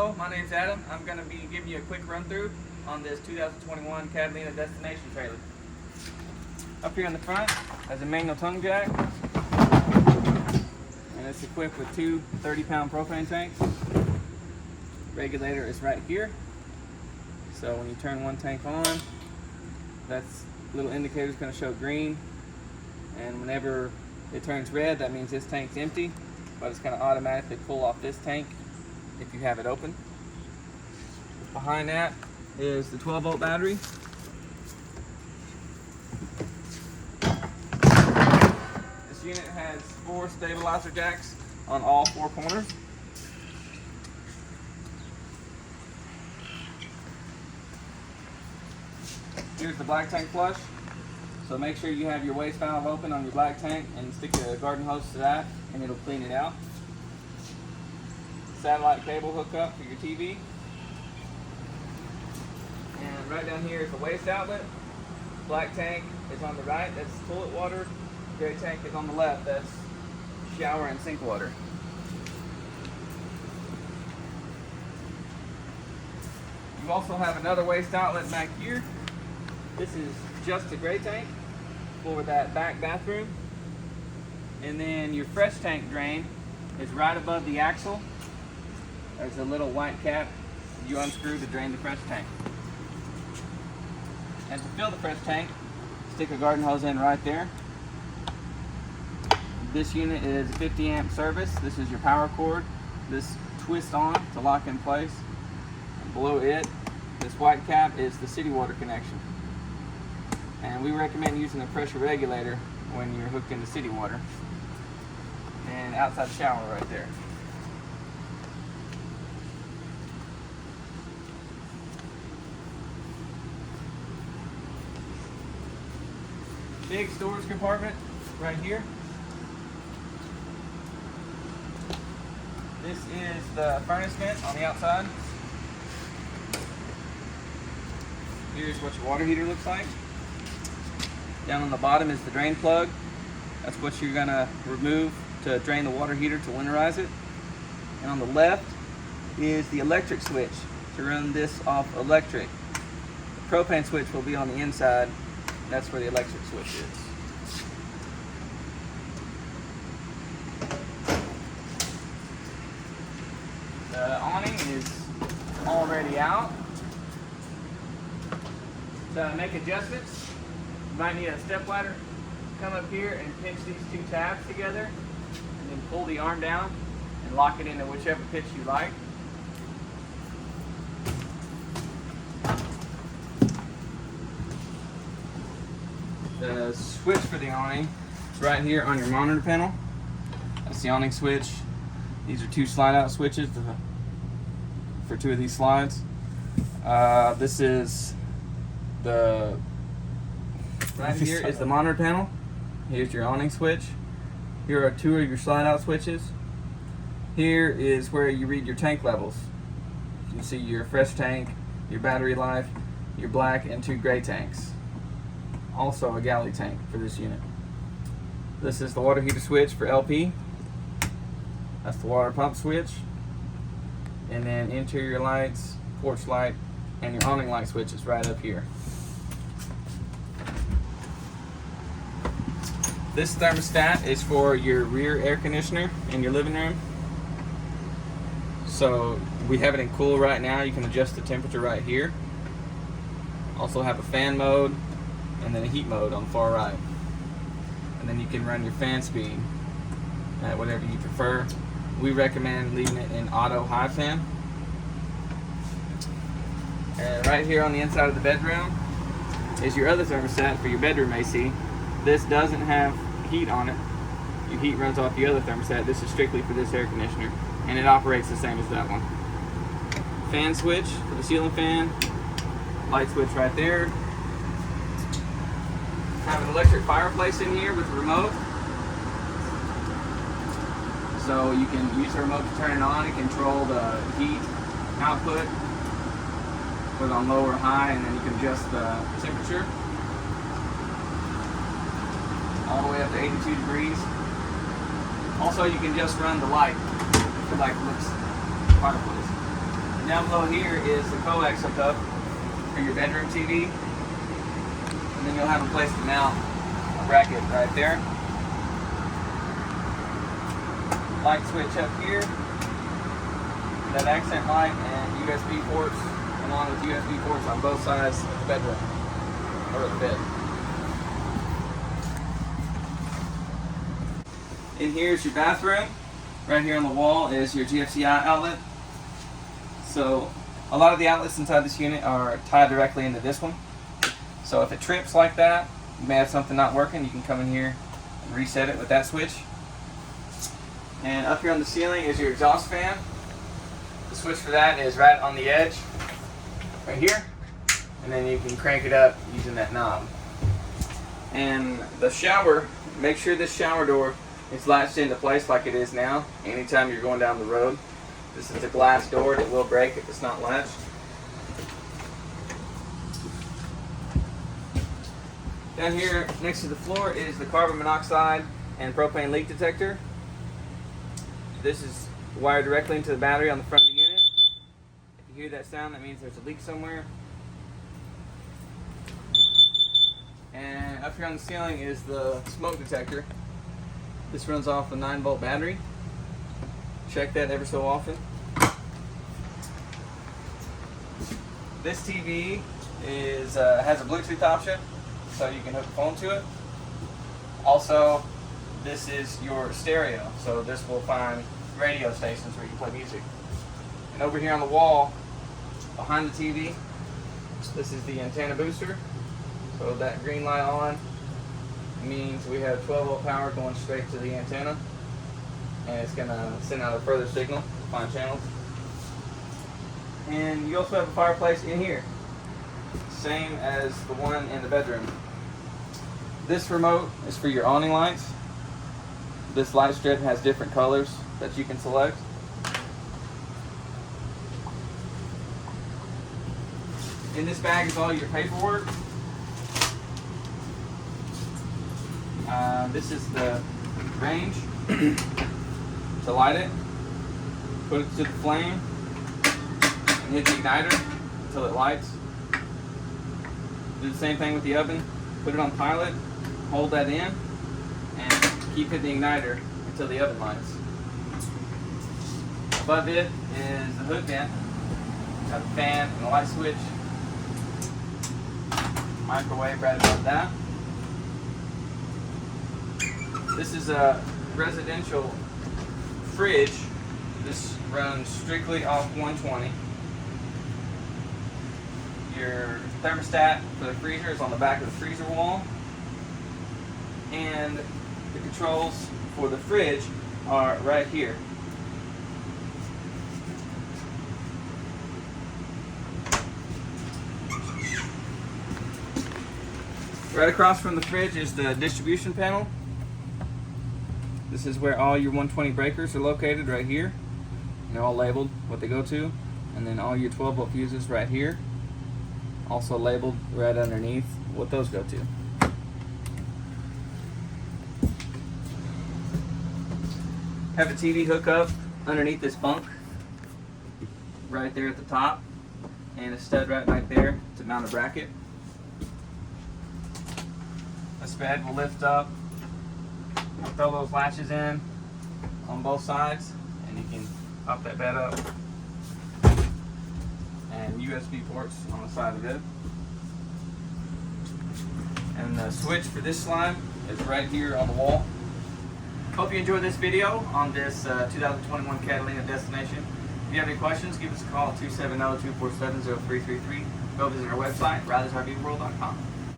Hello, my name's Adam. I'm going to be giving you a quick run through on this 2021 Catalina destination trailer. Up here in the front has a manual tongue jack, and it's equipped with two 30-pound propane tanks. Regulator is right here, so when you turn one tank on, that's little indicator is going to show green, and whenever it turns red, that means this tank's empty, but it's going to automatically pull off this tank if you have it open. Behind that is the 12-volt battery. This unit has 4 stabilizer jacks on all 4 corners. Here's the black tank flush. So make sure you have your waste valve open on your black tank and stick a garden hose to that and it'll clean it out. Satellite cable hookup for your TV. And right down here is the waste outlet. Black tank is on the right, that's toilet water. Gray tank is on the left, that's shower and sink water. You also have another waste outlet back here. This is just a gray tank for that back bathroom. And then your fresh tank drain is right above the axle. There's a little white cap you unscrew to drain the fresh tank. And to fill the fresh tank, stick a garden hose in right there. This unit is 50 amp service. This is your power cord. This twists on to lock in place. And below it, this white cap is the city water connection. And we recommend using a pressure regulator when you're hooked into city water. And outside shower right there. Big storage compartment right here. This is the furnace vent on the outside. Here's what your water heater looks like. Down on the bottom is the drain plug. That's what you're gonna remove to drain the water heater to winterize it. And on the left is the electric switch to run this off electric. The propane switch will be on the inside. That's where the electric switch is. The awning is already out. To make adjustments, you might need a step ladder. Come up here and pinch these 2 tabs together, and then pull the arm down and lock it into whichever pitch you like. The switch for the awning is right here on your monitor panel. That's the awning switch. These are 2 slide out switches for 2 of these slides. This is the right here is the monitor panel. Here's your awning switch. Here are 2 of your slide out switches. Here is where you read your tank levels. You can see your fresh tank, your battery life, your black, and 2 gray tanks. Also a galley tank for this unit. This is the water heater switch for LP. That's the water pump switch. And then interior lights, porch light, and your awning light switch is right up here. This thermostat is for your rear air conditioner in your living room. So we have it in cool right now. You can adjust the temperature right here. Also have a fan mode and then a heat mode on the far right. And then you can run your fan speed at whatever you prefer. We recommend leaving it in auto high fan. And right here on the inside of the bedroom is your other thermostat for your bedroom AC. This doesn't have heat on it. Your heat runs off the other thermostat. This is strictly for this air conditioner, and it operates the same as that one. Fan switch for the ceiling fan. Light switch right there. Have an electric fireplace in here with a remote. So you can use the remote to turn it on and control the heat output. Put it on low or high, and then you can adjust the temperature all the way up to 82 degrees. Also, you can just run the light if you like looks fireplace. Down below here is the coax hookup for your bedroom TV. And then you'll have a place to mount a bracket right there. Light switch up here. That accent light and USB ports, along with USB ports on both sides of the bedroom, or the bed. In here is your bathroom. Right here on the wall is your GFCI outlet. So a lot of the outlets inside this unit are tied directly into this one. So if it trips like that, you may have something not working, you can come in here and reset it with that switch. And up here on the ceiling is your exhaust fan. The switch for that is right on the edge, right here. And then you can crank it up using that knob. And the shower, make sure this shower door is latched into place like it is now. Anytime you're going down the road, this is a glass door that will break if it's not latched. Down here next to the floor is the carbon monoxide and propane leak detector. This is wired directly into the battery on the front of the unit. If you hear that sound, that means there's a leak somewhere. And up here on the ceiling is the smoke detector. This runs off a 9-volt battery. Check that ever so often. This TV has a Bluetooth option, so you can hook a phone to it. Also, this is your stereo, so this will find radio stations where you can play music. And over here on the wall, behind the TV, this is the antenna booster. So that green light on means we have 12-volt power going straight to the antenna, and it's going to send out a further signal to find channels. And you also have a fireplace in here, same as the one in the bedroom. This remote is for your awning lights. This light strip has different colors that you can select. In this bag is all your paperwork. This is the range to light it. Put it to the flame and hit the igniter until it lights. Do the same thing with the oven. Put it on pilot, hold that in, and keep hitting the igniter until the oven lights. Above it is the hood vent. Got a fan and a light switch. Microwave right above that. This is a residential fridge. This runs strictly off 120. Your thermostat for the freezer is on the back of the freezer wall. And the controls for the fridge are right here. Right across from the fridge is the distribution panel. This is where all your 120 breakers are located, right here. And they're all labeled what they go to. And then all your 12-volt fuses right here. Also labeled right underneath what those go to. Have a TV hookup underneath this bunk, right there at the top, and a stud right back there to mount a bracket. This bed will lift up. Throw those latches in on both sides, and you can pop that bed up. And USB ports on the side of it. And the switch for this slide is right here on the wall. Hope you enjoyed this video on this 2021 Catalina Destination. If you have any questions, give us a call at 270-247-0333. Go visit our website, RidersRVworld.com.